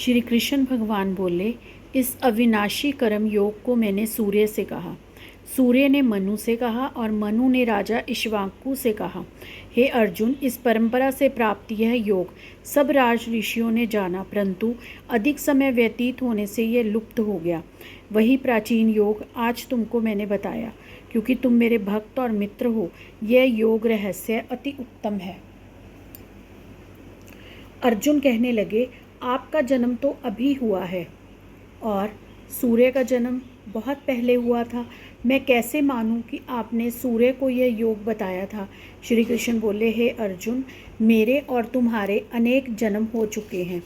श्री कृष्ण भगवान बोले, इस अविनाशी कर्म योग को मैंने सूर्य से कहा, सूर्य ने मनु से कहा और मनु ने राजा इक्ष्वाकु से कहा। हे अर्जुन, इस परंपरा से प्राप्त यह योग सब राज ऋषियों ने जाना, परंतु अधिक समय व्यतीत होने से यह लुप्त हो गया। वही प्राचीन योग आज तुमको मैंने बताया, क्योंकि तुम मेरे भक्त और मित्र हो। यह योग रहस्य अति उत्तम है। अर्जुन कहने लगे, आपका जन्म तो अभी हुआ है और सूर्य का जन्म बहुत पहले हुआ था। मैं कैसे मानूं कि आपने सूर्य को यह योग बताया था। श्री कृष्ण बोले, हे अर्जुन, मेरे और तुम्हारे अनेक जन्म हो चुके हैं,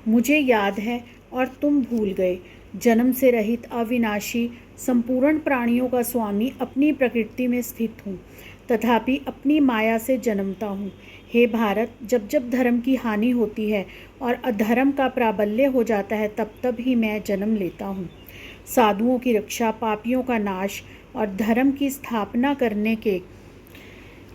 मुझे याद है और तुम भूल गए। जन्म से रहित अविनाशी संपूर्ण प्राणियों का स्वामी अपनी प्रकृति में स्थित हूँ, तथापि अपनी माया से जन्मता हूँ। हे भारत, जब जब धर्म की हानि होती है और अधर्म का प्राबल्य हो जाता है, तब तब ही मैं जन्म लेता हूँ। साधुओं की रक्षा, पापियों का नाश और धर्म की स्थापना करने के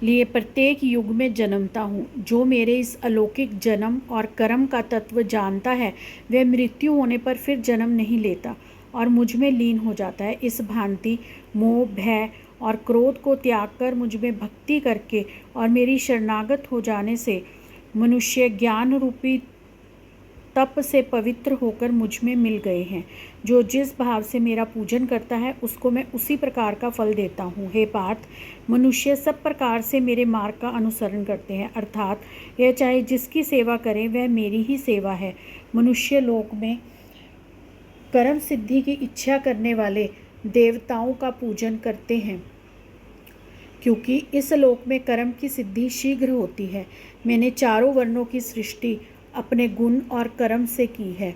लिए प्रत्येक युग में जन्मता हूँ। जो मेरे इस अलौकिक जन्म और कर्म का तत्व जानता है, वह मृत्यु होने पर फिर जन्म नहीं लेता और मुझ में लीन हो जाता है। इस भांति मोह, भय और क्रोध को त्याग कर मुझ में भक्ति करके और मेरी शरणागत हो जाने से मनुष्य ज्ञान रूपी तप से पवित्र होकर मुझ में मिल गए हैं। जो जिस भाव से मेरा पूजन करता है, उसको मैं उसी प्रकार का फल देता हूँ। हे पार्थ, मनुष्य सब प्रकार से मेरे मार्ग का अनुसरण करते हैं, अर्थात यह चाहे जिसकी सेवा करें वह मेरी ही सेवा है। मनुष्य लोक में कर्म सिद्धि की इच्छा करने वाले देवताओं का पूजन करते हैं, क्योंकि इस लोक में कर्म की सिद्धि शीघ्र होती है। मैंने चारों वर्णों की सृष्टि अपने गुण और कर्म से की है।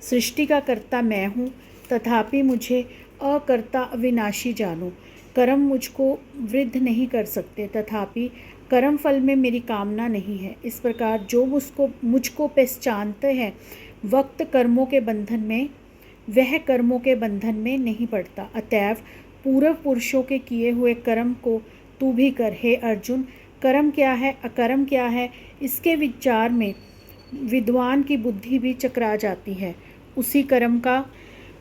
सृष्टि का कर्ता मैं हूँ, तथापि मुझे अकर्ता अविनाशी जानो। कर्म मुझको वृद्ध नहीं कर सकते, तथापि कर्म फल में मेरी कामना नहीं है। इस प्रकार जो मुझको पहचानते हैं, वक्त कर्मों के बंधन में, वह कर्मों के बंधन में नहीं पड़ता। अतएव पूर्व पुरुषों के किए हुए कर्म को तू भी कर। हे अर्जुन, कर्म क्या है, अकर्म क्या है, इसके विचार में विद्वान की बुद्धि भी चकरा जाती है। उसी कर्म का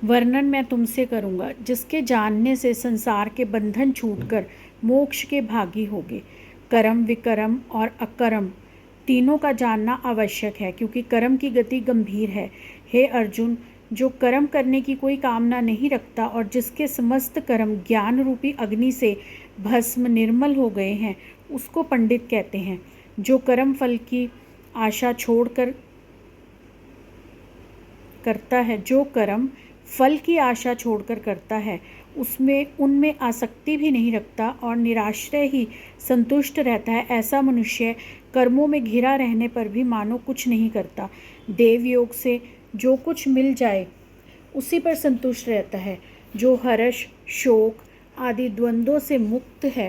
वर्णन मैं तुमसे करूँगा, जिसके जानने से संसार के बंधन छूटकर मोक्ष के भागी होगे। कर्म, विकर्म और अकर्म तीनों का जानना आवश्यक है, क्योंकि कर्म की गति गंभीर है। हे अर्जुन, जो कर्म करने की कोई कामना नहीं रखता और जिसके समस्त कर्म ज्ञान रूपी अग्नि से भस्म निर्मल हो गए हैं, उसको पंडित कहते हैं। जो कर्म फल की आशा छोड़कर करता है, जो कर्म फल की आशा छोड़कर करता है, उनमें आसक्ति भी नहीं रखता और निराश्रय ही संतुष्ट रहता है, ऐसा मनुष्य कर्मों में घिरा रहने पर भी मानो कुछ नहीं करता। देव योग से जो कुछ मिल जाए उसी पर संतुष्ट रहता है। जो हर्ष, शोक आदि द्वंद्वों से मुक्त है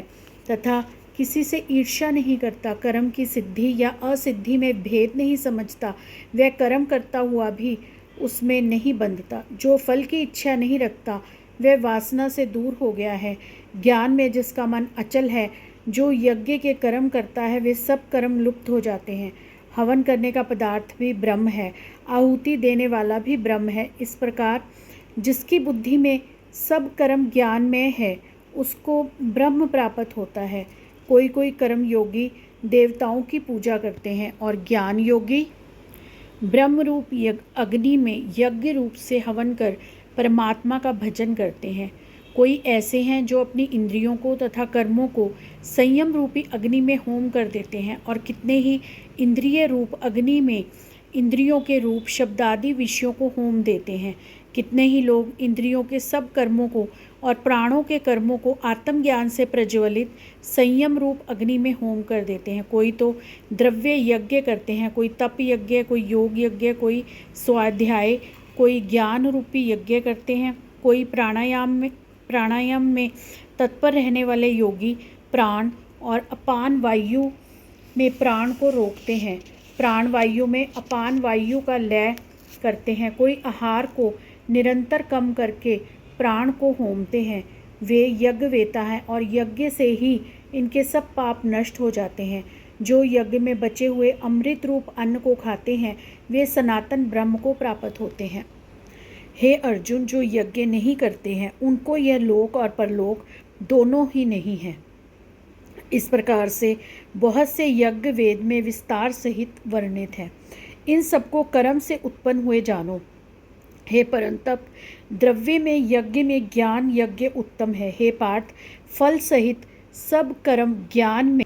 तथा किसी से ईर्ष्या नहीं करता, कर्म की सिद्धि या असिद्धि में भेद नहीं समझता, वह कर्म करता हुआ भी उसमें नहीं बंधता। जो फल की इच्छा नहीं रखता, वह वासना से दूर हो गया है। ज्ञान में जिसका मन अचल है, जो यज्ञ के कर्म करता है, वे सब कर्म लुप्त हो जाते हैं। हवन करने का पदार्थ भी ब्रह्म है, आहुति देने वाला भी ब्रह्म है। इस प्रकार जिसकी बुद्धि में सब कर्म ज्ञान में है, उसको ब्रह्म प्राप्त होता है। कोई कोई कर्म योगी देवताओं की पूजा करते हैं और ज्ञान योगी ब्रह्म रूप अग्नि में यज्ञ रूप से हवन कर परमात्मा का भजन करते हैं। कोई ऐसे हैं जो अपनी इंद्रियों को तथा कर्मों को संयम रूपी अग्नि में होम कर देते हैं, और कितने ही इंद्रिय रूप अग्नि में इंद्रियों के रूप शब्दादि विषयों को होम देते हैं। कितने ही लोग इंद्रियों के सब कर्मों को और प्राणों के कर्मों को आत्मज्ञान से प्रज्वलित संयम रूप अग्नि में होम कर देते हैं। कोई तो द्रव्य यज्ञ करते हैं, कोई तप यज्ञ, कोई योग यज्ञ, कोई स्वाध्याय, कोई ज्ञान रूपी यज्ञ करते हैं। कोई प्राणायाम में तत्पर रहने वाले योगी प्राण और अपान वायु में प्राण को रोकते हैं, प्राण वायु में अपान वायु का लय करते हैं। कोई आहार को निरंतर कम करके प्राण को होमते हैं। वे यज्ञ वेता है और यज्ञ से ही इनके सब पाप नष्ट हो जाते हैं। जो यज्ञ में बचे हुए अमृत रूप अन्न को खाते हैं वे सनातन ब्रह्म को प्राप्त होते हैं। हे अर्जुन, जो यज्ञ नहीं करते हैं उनको यह लोक और परलोक दोनों ही नहीं है। इस प्रकार से बहुत से यज्ञ वेद में विस्तार सहित वर्णित हैं। इन सबको कर्म से उत्पन्न हुए जानो। हे परंतप, द्रव्य में यज्ञ में ज्ञान यज्ञ उत्तम है। हे पार्थ, फल सहित सब कर्म ज्ञान में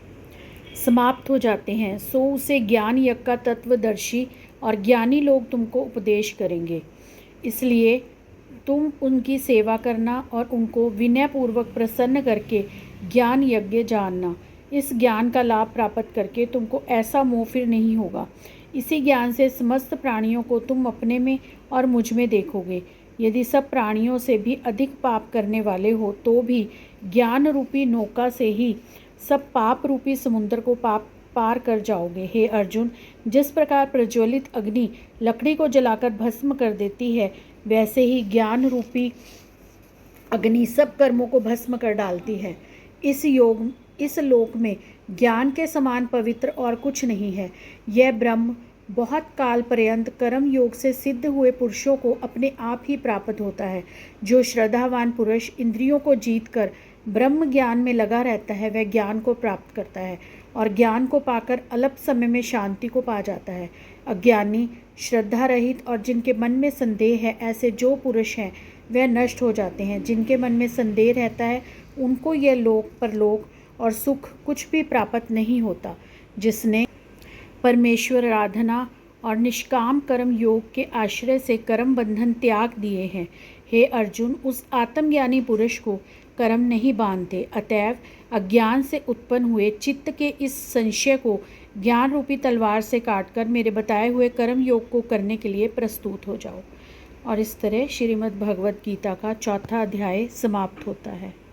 समाप्त हो जाते हैं, सो उसे ज्ञान यज्ञ का तत्वदर्शी और ज्ञानी लोग तुमको उपदेश करेंगे। इसलिए तुम उनकी सेवा करना और उनको विनयपूर्वक प्रसन्न करके ज्ञान यज्ञ जानना। इस ज्ञान का लाभ प्राप्त करके तुमको ऐसा मोह फिर नहीं होगा। इसी ज्ञान से समस्त प्राणियों को तुम अपने में और मुझ में देखोगे। यदि सब प्राणियों से भी अधिक पाप करने वाले हो तो भी ज्ञान रूपी नौका से ही सब पाप रूपी समुद्र को पार कर जाओगे। हे अर्जुन, जिस प्रकार प्रज्वलित अग्नि लकड़ी को जलाकर भस्म कर देती है, वैसे ही ज्ञान रूपी अग्नि सब कर्मों को भस्म कर डालती है। इस लोक में ज्ञान के समान पवित्र और कुछ नहीं है। यह ब्रह्म बहुत काल पर्यंत कर्म योग से सिद्ध हुए पुरुषों को अपने आप ही प्राप्त होता है। जो श्रद्धावान पुरुष इंद्रियों को जीतकर ब्रह्म ज्ञान में लगा रहता है वह ज्ञान को प्राप्त करता है और ज्ञान को पाकर अल्प समय में शांति को पा जाता है। अज्ञानी, श्रद्धा रहित और जिनके मन में संदेह है, ऐसे जो पुरुष हैं वह नष्ट हो जाते हैं। जिनके मन में संदेह रहता है उनको यह लोक परलोक और सुख कुछ भी प्राप्त नहीं होता। जिसने परमेश्वर आराधना और निष्काम कर्म योग के आश्रय से कर्म बंधन त्याग दिए हैं, हे अर्जुन, उस आत्मज्ञानी पुरुष को कर्म नहीं बांधते। अतएव अज्ञान से उत्पन्न हुए चित्त के इस संशय को ज्ञान रूपी तलवार से काटकर मेरे बताए हुए कर्म योग को करने के लिए प्रस्तुत हो जाओ। और इस तरह श्रीमद् भगवद गीता का 4था अध्याय समाप्त होता है।